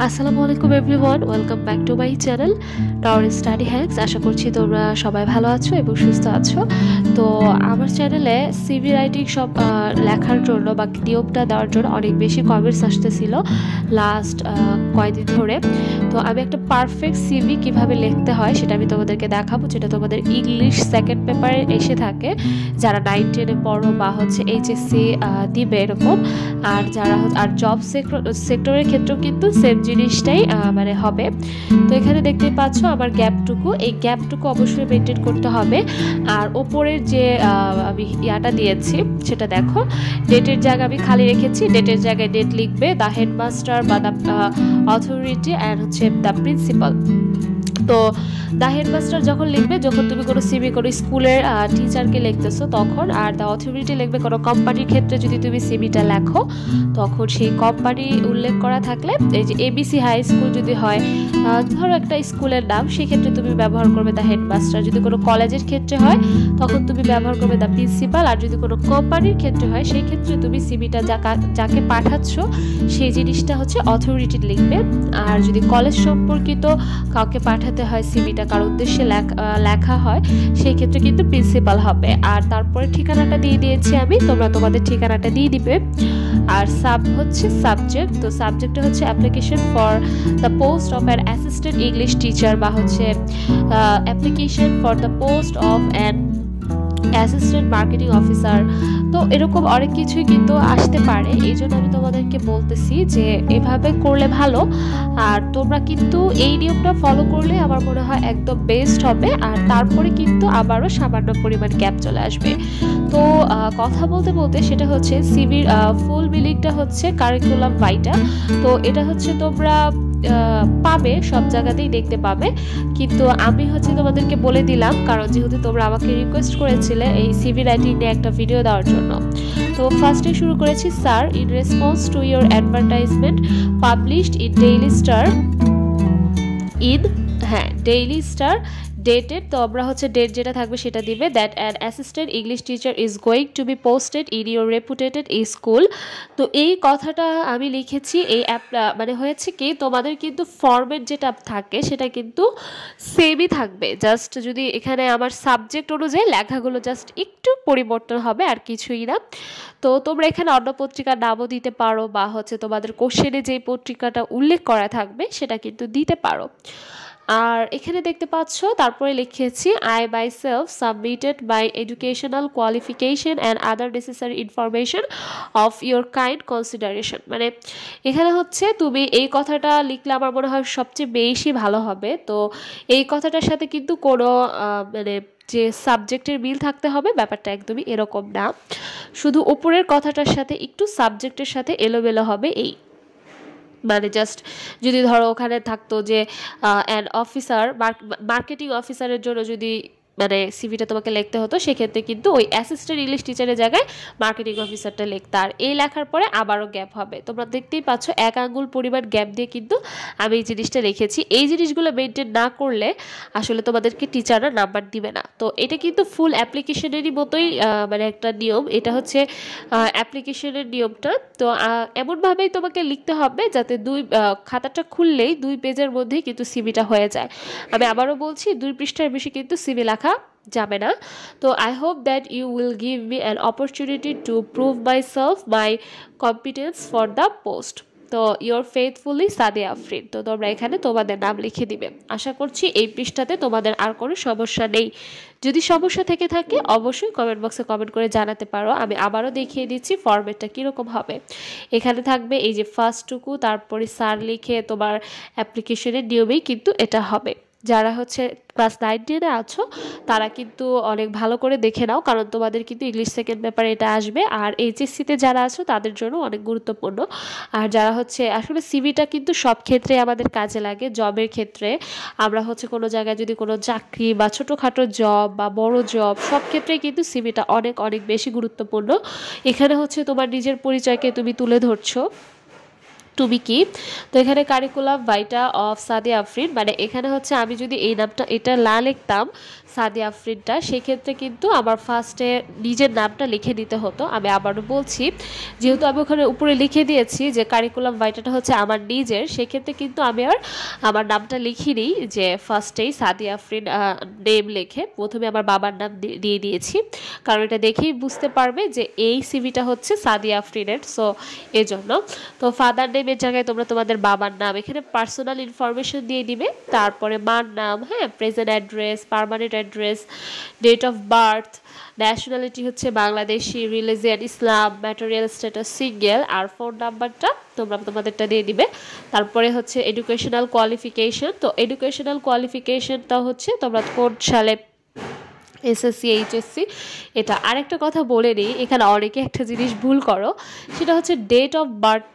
আসসালামু আলাইকুম everyone, welcome back to my channel tower study hacks. আশা করছি তোমরা সবাই ভালো আছো এবং সুস্থ আছো। তো আমার চ্যানেলে সিভি রাইটিং সব লেখার জন্য বা নিয়মটা দেওয়ার জন্য অনেক বেশি কমেন্টস আসতেছিল লাস্ট কয়েকদিন ধরে। তো আমি একটা পারফেক্ট সিভি কিভাবে লিখতে হয় সেটা আমি তোমাদেরকে দেখাবো, যেটা তোমাদের ইংলিশ সেকেন্ড পেপারে এসে থাকে, যারা 9-10-এ পড়ো বা এইচএসসি দিবে এরকম। আর যারা আর জব সেক্টরের ক্ষেত্রেও কিন্তু সেম জিনিসটাই মানে হবে। তো এখানে দেখতেই পাচ্ছ আমার গ্যাপটুকু, এই গ্যাপটুকু অবশ্যই মেনটেন করতে হবে। আর ওপরের যে আমি ইয়াটা দিয়েছি সেটা দেখো, ডেটের জায়গা আমি খালি রেখেছি, ডেটের জায়গায় ডেট লিখবে, দ্য হেডমাস্টার বা the authority and the principal. তো দ্য হেডমাস্টার যখন লিখবে, যখন তুমি কোনো সিভি কোনো স্কুলের টিচারকে লিখতেছো তখন, আর দ্য অথরিটি লিখবে কোনো কোম্পানির ক্ষেত্রে যদি তুমি সিভিটা লেখো তখন সেই কোম্পানি উল্লেখ করা থাকলে, এই যে এবিসি হাই স্কুল যদি হয়, ধরো একটা স্কুলের নাম, সেক্ষেত্রে তুমি ব্যবহার করবে দ্য হেডমাস্টার। যদি কোনো কলেজের ক্ষেত্রে হয় তখন তুমি ব্যবহার করবে দ্য প্রিন্সিপাল। আর যদি কোনো কোম্পানির ক্ষেত্রে হয় সেই ক্ষেত্রে তুমি সিভিটা যাকে পাঠাচ্ছ সেই জিনিসটা অথরিটি লিখবে। আর যদি কলেজ সম্পর্কিত কাউকে পাঠাতে হয় সিভিটা, কার উদ্দেশ্যে লেখা হয়, সেই ক্ষেত্রে কিন্তু প্রিন্সিপাল হবে। আর তারপরে ঠিকানাটা দিয়ে দিয়েছি আমি, তোমরা তোমাদের ঠিকানাটা দিয়ে দিবে। আর সাবজেক্ট, তো সাবজেক্টটা application for the post of an assistant English teacher বা application for the post of an assistant marketing officer. তো এরকম অনেক কিছুই কিন্তু আসতে পারে, এই জন্য আমি তোমাদেরকে বলতেছি যে এভাবে করলে ভালো। আর তোমরা কিন্তু এই নিয়মটা ফলো করলে আমার মনে হয় একদম বেস্ট হবে। আর তারপরে কিন্তু আবারও সামান্য পরিমাণ গ্যাপ চলে আসবে। তো কথা বলতে বলতে সেটা সিভির ফুল মিনিংটা কারিকুলাম ভাইটা। তো এটা তোমরা পাবে, সব জায়গাতেই দেখতে পাবে, কিন্তু আমি তোমাদেরকে বলে দিলাম কারণ যেহেতু তোমরা আমাকে রিকোয়েস্ট করেছিলে এই সিভি রাইটিং নিয়ে একটা ভিডিও দেওয়ার জন্য। তো ফার্স্টে শুরু করেছি, sir, in response to your advertisement published in Daily Star Daily Star dated, তো আমরা ডেট যেটা থাকবে সেটা দিবে, that an assistant English teacher is going to be posted in your reputed school. তো এই কথাটা আমি লিখেছি, এই মানে হয়েছে কি, তোমাদের কিন্তু ফরম্যাট যেটা থাকে সেটা কিন্তু সেমই থাকবে, জাস্ট যদি এখানে আমার সাবজেক্ট অনুযায়ী লেখাগুলো জাস্ট একটু পরিবর্তন হবে, আর কিছুই না। তো তোমরা এখানে অন্য পত্রিকার নামও দিতে পারো, বা তোমাদের কোশ্চেনে যে পত্রিকাটা উল্লেখ করা থাকবে সেটা কিন্তু দিতে পারো। আর এখানে দেখতে পাচ্ছ তারপরে লিখেছি, I by self submitted by educational qualification and other necessary information of your kind consideration. মানে এখানে তুমি এই কথাটা লিখলে আমার মনে হয় সবচেয়ে বেশি ভালো হবে। তো এই কথাটার সাথে কিন্তু কোনো মানে যে সাবজেক্টের মিল থাকতে হবে ব্যাপারটা একদমই এরকম না, শুধু উপরের কথাটার সাথে একটু সাবজেক্টের সাথে এলোমেলো হবে। এই মানে জাস্ট যদি ধরো ওখানে থাকতো যে অ্যান অফিসার, মার্কেটিং অফিসারের জন্য যদি মানে সিভিটা তোমাকে লিখতে হতো, সেক্ষেত্রে কিন্তু ওই অ্যাসিস্ট্যান্ট ইংলিশ টিচারের জায়গায় মার্কেটিং অফিসারটা লিখতে। আর এই লেখার পরে আবারও গ্যাপ হবে, তোমরা দেখতেই পাচ্ছ 1 আঙ্গুল পরিমাণ গ্যাপ দিয়ে কিন্তু আমি এই জিনিসটা রেখেছি। এই জিনিসগুলো মেনটেন না করলে আসলে তোমাদেরকে টিচাররা নাম্বার দিবে না। তো এটা কিন্তু ফুল অ্যাপ্লিকেশনেরই মতোই মানে একটা নিয়ম, এটা অ্যাপ্লিকেশনের নিয়মটা। তো এমনভাবেই তোমাকে লিখতে হবে যাতে খাতাটা খুললেই 2 পেজের মধ্যেই কিন্তু সিভিটা হয়ে যায়। আমি আবারও বলছি, 2 পৃষ্ঠার বেশি কিন্তু সিভি লেখা যাবে না। তো I hope that you will give me an opportunity to prove my self my competence for the post. তো ইয়োর ফেথফুলি সাদিয়া আফরিন। তো তোমরা এখানে তোমাদের নাম লিখে দিবে। আশা করছি এই পৃষ্ঠাতে তোমাদের আর কোনো সমস্যা নেই। যদি সমস্যা থেকে থাকে অবশ্যই কমেন্ট বক্সে কমেন্ট করে জানাতে পারো। আমি আবারও দেখিয়ে দিচ্ছি ফরম্যাটটা কীরকম হবে। এখানে থাকবে এই যে ফার্স্টটুকু, তারপরে স্যার লিখে তোমার অ্যাপ্লিকেশনের নিয়মেই কিন্তু এটা হবে। যারা ক্লাস 9-10-এ আছো তারা কিন্তু অনেক ভালো করে দেখে নাও, কারণ তোমাদের কিন্তু ইংলিশ সেকেন্ড পেপারে এটা আসবে। আর এইচএসসিতে যারা আছো তাদের জন্য অনেক গুরুত্বপূর্ণ। আর যারা আসলে সিভিটা কিন্তু সব ক্ষেত্রে আমাদের কাজে লাগে। জবের ক্ষেত্রে আমরা কোনো জায়গায় যদি কোনো চাকরি বা ছোটোখাটো জব বা বড় জব, সব ক্ষেত্রেই কিন্তু সিভিটা অনেক অনেক বেশি গুরুত্বপূর্ণ। এখানে তোমার নিজের পরিচয়কে তুমি তুলে ধরছো, টু বি কি। তো এখানে কারিকুলাম ভাইটা অফ সাদিয়া আফরিন, মানে এখানে হচ্ছে আমি যদি এই নামটা এটা না লিখতাম সাদিয়া আফরিনটা, সেক্ষেত্রে কিন্তু আমার ফার্স্টে নিজের নামটা লিখে দিতে হতো। আমি আবারও বলছি, যেহেতু আমি ওখানে উপরে লিখে দিয়েছি যে কারিকুলাম ভাইটাটা হচ্ছে আমার নিজের, সেক্ষেত্রে কিন্তু আমি আর আমার নামটা লিখিনি যে ফার্স্টেই সাদিয়া আফরিন নেম লিখে প্রথমে আমার বাবার নাম দিয়ে দিয়েছি, কারণ এটা দেখেই বুঝতে পারবে যে এই সিভিটা হচ্ছে সাদিয়া আফরিনের। সো এই জন্য তো ফাদার নেমের জায়গায় তোমরা তোমাদের বাবার নাম, এখানে পার্সোনাল ইনফরমেশন দিয়ে দিবে, তারপরে মার নাম, হ্যাঁ, present address, permanent address, date of birth, nationality হচ্ছে Bangladeshi, religion Islam, material status single, আর ফোন নাম্বারটা তোমরা তোমাদেরটা দিয়ে দিবে। তারপরে হচ্ছে এডুকেশনাল কোয়ালিফিকেশন, তো এডুকেশনাল কোয়ালিফিকেশনটা হচ্ছে তোমরা কোন সালে SSC HSC। এটা আরেকটা কথা বলে নিই, এখানে অনেকে একটা জিনিস ভুল করো, সেটা হচ্ছে ডেট অফ বার্থ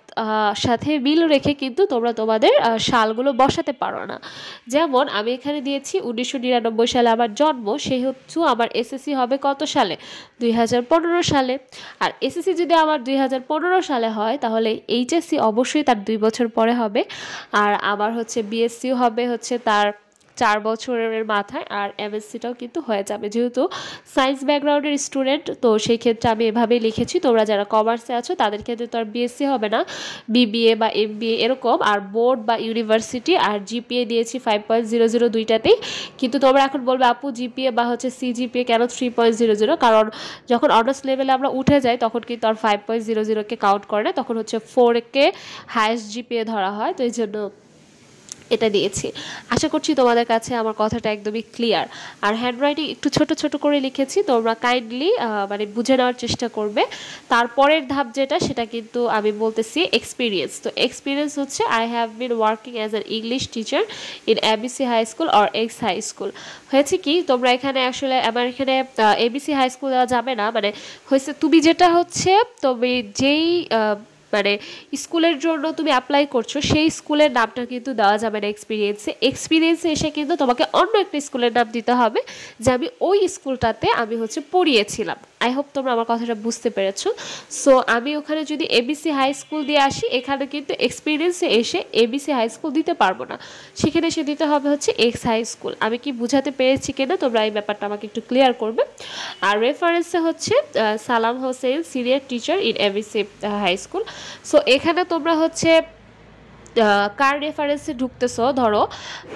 সাথে মিল রেখে কিন্তু তোমরা তোমাদের সালগুলো বসাতে পারো না। যেমন আমি এখানে দিয়েছি 1999 সালে আমার জন্ম, সেহেতু আমার SSC হবে কত সালে, 2015 সালে। আর SSC যদি আমার 2015 সালে হয় তাহলে HSC অবশ্যই তার 2 বছর পরে হবে, আর আমার হচ্ছে BSc হবে হচ্ছে তার 4 বছরের মাথায়, আর MSCটাও কিন্তু হয়ে যাবে। যেহেতু সায়েন্স ব্যাকগ্রাউন্ডের স্টুডেন্ট, তো সেই ক্ষেত্রে আমি এভাবেই লিখেছি। তোমরা যারা কমার্সে আছো তাদের ক্ষেত্রে তো আর BSc হবে না, BBA বা MBA এরকম, আর বোর্ড বা ইউনিভার্সিটি, আর GPA দিয়েছি 5.00 দুইটাতেই। কিন্তু তোমরা এখন বলবে আপু GPA বা হচ্ছে CGPA কেন 3.00, কারণ যখন অনার্স লেভেলে আমরা উঠে যাই তখন কিন্তু আর 5.00কে কাউন্ট করে না, তখন হচ্ছে 4কে হায়েস্ট GPA ধরা হয়। তো এই জন্য এটা দিয়েছি। আশা করছি তোমাদের কাছে আমার কথাটা একদমই ক্লিয়ার। আর হ্যান্ডরাইটিং একটু ছোট ছোট করে লিখেছি, তোমরা কাইন্ডলি মানে বুঝে নেওয়ার চেষ্টা করবে। তারপরের ধাপ যেটা, সেটা কিন্তু আমি বলতেছি এক্সপিরিয়েন্স। তো এক্সপিরিয়েন্স হচ্ছে I have been working as an English teacher in ABC high school or X high school. হয়েছে কি, তোমরা এখানে আসলে আমার এখানে ABC হাই স্কুল দেওয়া যাবে না, মানে হয়েছে তুমি যেটা হচ্ছে তুমি যেই মানে স্কুলের জন্য তুমি অ্যাপ্লাই করছো সেই স্কুলের নামটা কিন্তু দেওয়া যাবে না এক্সপিরিয়েন্সে এসে কিন্তু তোমাকে অন্য একটা স্কুলের নাম দিতে হবে, যে আমি ওই স্কুলটাতে আমি হচ্ছে পড়িয়েছিলাম। আই হোপ তোমরা আমার কথাটা বুঝতে পেরেছো। সো আমি ওখানে যদি ABC হাই স্কুল দিয়ে আসি, এখানে কিন্তু এক্সপিরিয়েন্সে এসে ABC হাই স্কুল দিতে পারবো না, সেখানে এসে দিতে হবে হচ্ছে এক্স হাই স্কুল। আমি কি বুঝাতে পেরেছি কিনা তোমরা এই ব্যাপারটা আমাকে একটু ক্লিয়ার করবে। আর রেফারেন্সে হচ্ছে Salam Hossain senior teacher in ABC high school. So এখানে তোমরা হচ্ছে কার রেফারেন্সে ঢুকতেছো, ধরো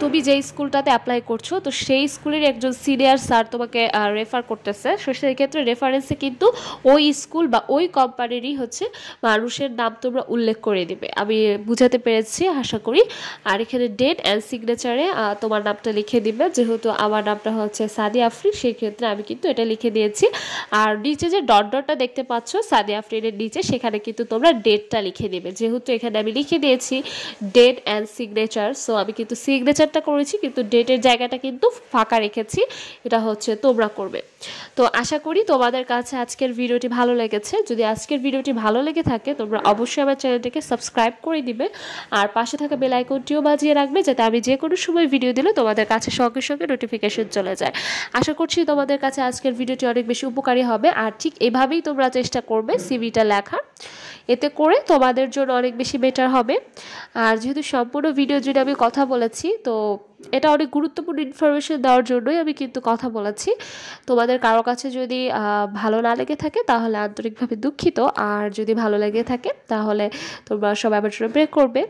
তুমি যেই স্কুলটাতে অ্যাপ্লাই করছো, তো সেই স্কুলের একজন সিনিয়র স্যার তোমাকে রেফার করতেছে, সেই ক্ষেত্রে রেফারেন্সে কিন্তু ওই স্কুল বা ওই কোম্পানিরই হচ্ছে মানুষের নাম তোমরা উল্লেখ করে দিবে। আমি বুঝাতে পেরেছি আশা করি। আর এখানে ডেট অ্যান্ড সিগনেচারে তোমার নামটা লিখে দিবে, যেহেতু আমার নামটা হচ্ছে সাদিয়া আফরিন, সেই ক্ষেত্রে আমি কিন্তু এটা লিখে দিয়েছি। আর নিচে যে ডট ডটটা দেখতে পাচ্ছ সাদিয়া আফরিনের নিচে, সেখানে কিন্তু তোমরা ডেটটা লিখে দিবে, যেহেতু এখানে আমি লিখে দিয়েছি ডেট অ্যান্ড সিগনেচার। সো আমি কিন্তু সিগনেচারটা করেছি, কিন্তু ডেটের জায়গাটা কিন্তু ফাঁকা রেখেছি, এটা হচ্ছে তোমরা করবে। তো আশা করি তোমাদের কাছে আজকের ভিডিওটি ভালো লেগেছে। যদি আজকের ভিডিওটি ভালো লেগে থাকে তোমরা অবশ্যই আমার চ্যানেলটিকে সাবস্ক্রাইব করে দিবে, আর পাশে থাকা বেল আইকনটিও বাজিয়ে রাখবে, যাতে আমি যে কোনো সময় ভিডিও দিলে তোমাদের কাছে সঙ্গে সঙ্গে নোটিফিকেশন চলে যায়। আশা করছি তোমাদের কাছে আজকের ভিডিওটি অনেক বেশি উপকারী হবে, আর ঠিক এভাবেই তোমরা চেষ্টা করবে সিভিটা লেখার, এতে করে তোমাদের জন্য অনেক বেশি বেটার হবে। আর যেহেতু সম্পূর্ণ ভিডিও জুড়ে আমি কথা বলেছি, তো এটা অনেক গুরুত্বপূর্ণ ইনফরমেশন দেওয়ার জন্যই আমি কিন্তু কথা বলেছি। তোমাদের কারো কাছে যদি ভালো না লেগে থাকে তাহলে আন্তরিকভাবে দুঃখিত, আর যদি ভালো লেগে থাকে তাহলে তোমরা সবাই আমার জন্য প্রে করবে।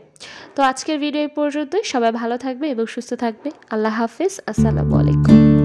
তো আজকের ভিডিও এই পর্যন্তই। সবাই ভালো থাকবে এবং সুস্থ থাকবে। আল্লাহ হাফেজ, আসসালামু আলাইকুম।